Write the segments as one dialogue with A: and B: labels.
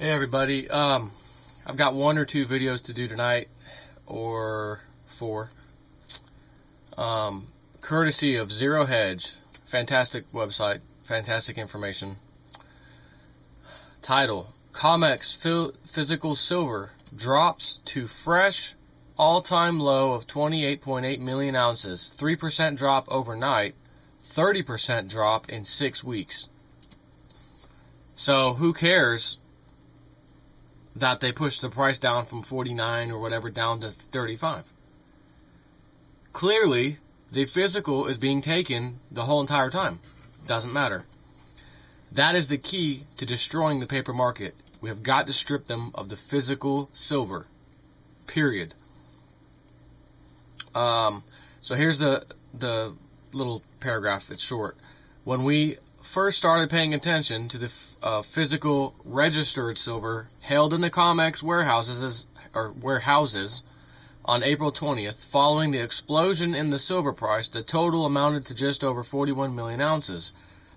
A: Hey everybody, I've got 1 or 2 videos to do tonight, or 4, courtesy of Zero Hedge. Fantastic website, fantastic information. Title: Comex Physical Silver drops to fresh all-time low of 28.8 million ounces, 3% drop overnight, 30% drop in 6 weeks. So who cares that they pushed the price down from 49 or whatever down to 35. Clearly, the physical is being taken the whole entire time. Doesn't matter. That is the key to destroying the paper market. We have got to strip them of the physical silver. Period. So here's the little paragraph. It's short. When we first started paying attention to the physical registered silver held in the Comex warehouses on April 20th, following the explosion in the silver price, the total amounted to just over 41 million ounces.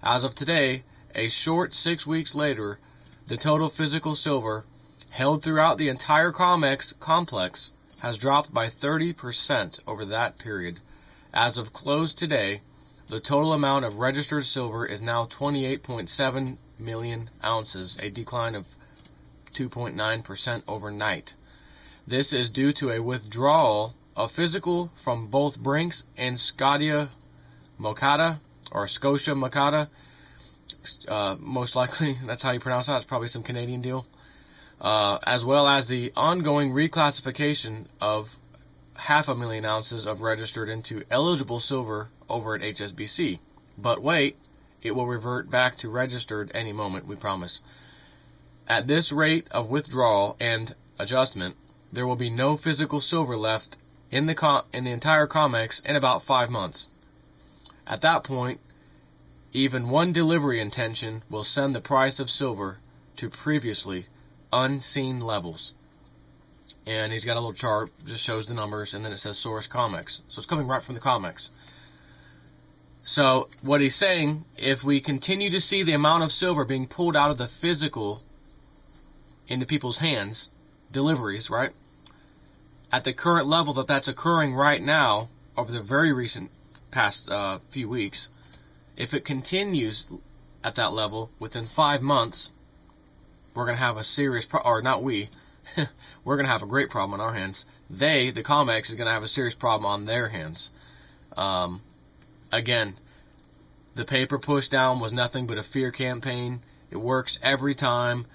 A: As of today, a short 6 weeks later, the total physical silver held throughout the entire Comex complex has dropped by 30% over that period. As of close today, the total amount of registered silver is now 28.7 million ounces, a decline of 2.9% overnight. This is due to a withdrawal of physical from both Brinks and Scotia Mocatta, most likely that's how you pronounce that. It's probably some Canadian deal, as well as the ongoing reclassification of 500,000 ounces of registered into eligible silver over at HSBC. But wait, it will revert back to registered any moment, we promise. At this rate of withdrawal and adjustment, there will be no physical silver left in the entire Comex in about 5 months. At that point, even one delivery intention will send the price of silver to previously unseen levels. And he's got a little chart, just shows the numbers, and then it says source Comex. So it's coming right from the Comex. So what he's saying, if we continue to see the amount of silver being pulled out of the physical into people's hands, deliveries, right, at the current level that's occurring right now, over the very recent past few weeks, if it continues at that level within 5 months, we're going to have a serious we're going to have a great problem on our hands. The Comex, is going to have a serious problem on their hands. Again, the paper push down was nothing but a fear campaign. It works every time.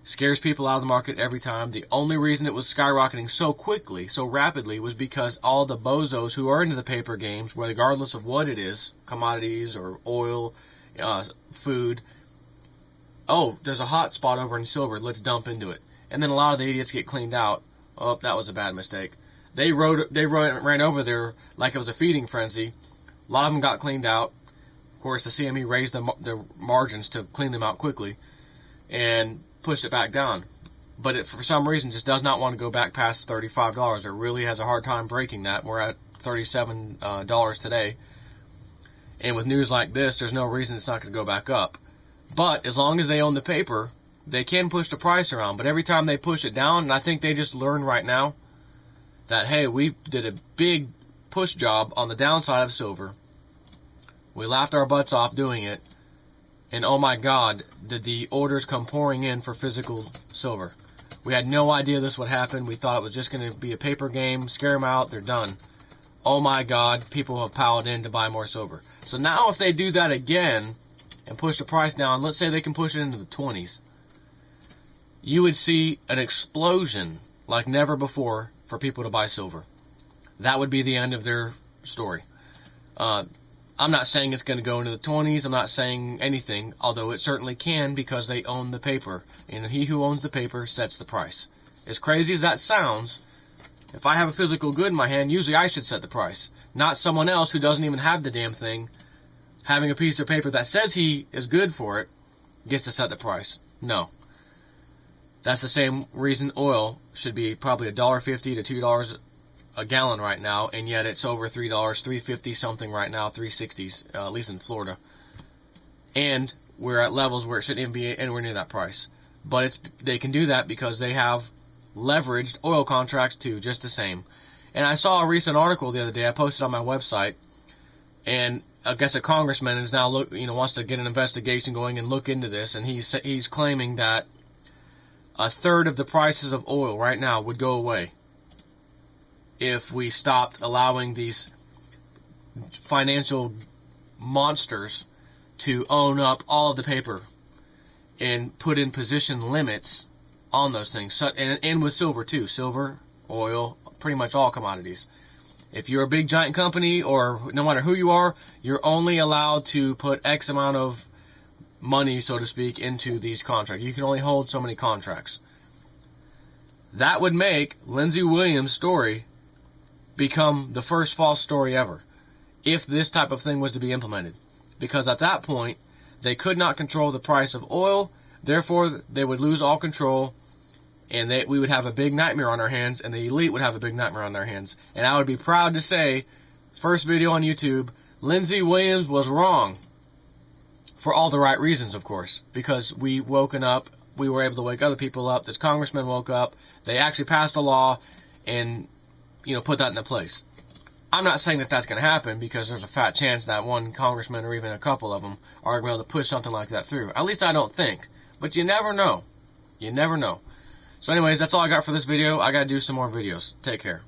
A: Scares people out of the market every time. The only reason it was skyrocketing so quickly, so rapidly, was because all the bozos who are into the paper games, regardless of what it is, commodities or oil, food, oh, there's a hot spot over in silver, let's dump into it. And then a lot of the idiots get cleaned out. Oh, that was a bad mistake. They ran over there like it was a feeding frenzy. A lot of them got cleaned out. Of course, the CME raised the margins to clean them out quickly and pushed it back down. But it, for some reason, just does not want to go back past $35. It really has a hard time breaking that. We're at $37 today. And with news like this, there's no reason it's not going to go back up. But as long as they own the paper, they can push the price around. But every time they push it down, and I think they just learned right now that, hey, we did a big push job on the downside of silver. We laughed our butts off doing it. And oh my God, did the orders come pouring in for physical silver. We had no idea this would happen. We thought it was just going to be a paper game, scare them out, they're done. Oh my God, people have piled in to buy more silver. So now if they do that again and push the price down, let's say they can push it into the 20s, you would see an explosion like never before for people to buy silver. That would be the end of their story. I'm not saying it's going to go into the 20s. I'm not saying anything, although it certainly can because they own the paper. And he who owns the paper sets the price. As crazy as that sounds, if I have a physical good in my hand, usually I should set the price. Not someone else who doesn't even have the damn thing, having a piece of paper that says he is good for it, gets to set the price. No. That's the same reason oil should be probably $1.50 to $2 a gallon right now, and yet it's over $3, $3.50 something right now, $3.60s, at least in Florida. And we're at levels where it shouldn't even be anywhere near that price. But they can do that because they have leveraged oil contracts too, just the same. And I saw a recent article the other day I posted on my website, and I guess a congressman is now wants to get an investigation going and look into this, and he's claiming that a third of the prices of oil right now would go away if we stopped allowing these financial monsters to own up all of the paper and put in position limits on those things. So, and with silver too. Silver, oil, pretty much all commodities. If you're a big giant company, or no matter who you are, you're only allowed to put X amount of money, so to speak, into these contracts. You can only hold so many contracts. That would make Lindsey Williams' story become the first false story ever, if this type of thing was to be implemented. Because at that point, they could not control the price of oil, therefore they would lose all control, and we would have a big nightmare on our hands, and the elite would have a big nightmare on their hands. And I would be proud to say, first video on YouTube, Lindsey Williams was wrong. For all the right reasons, of course. Because we were able to wake other people up. This congressman woke up. They actually passed a law and, put that into place. I'm not saying that that's going to happen, because there's a fat chance that one congressman or even a couple of them are going to be able to push something like that through. At least I don't think. But you never know. You never know. So anyways, that's all I got for this video. I got to do some more videos. Take care.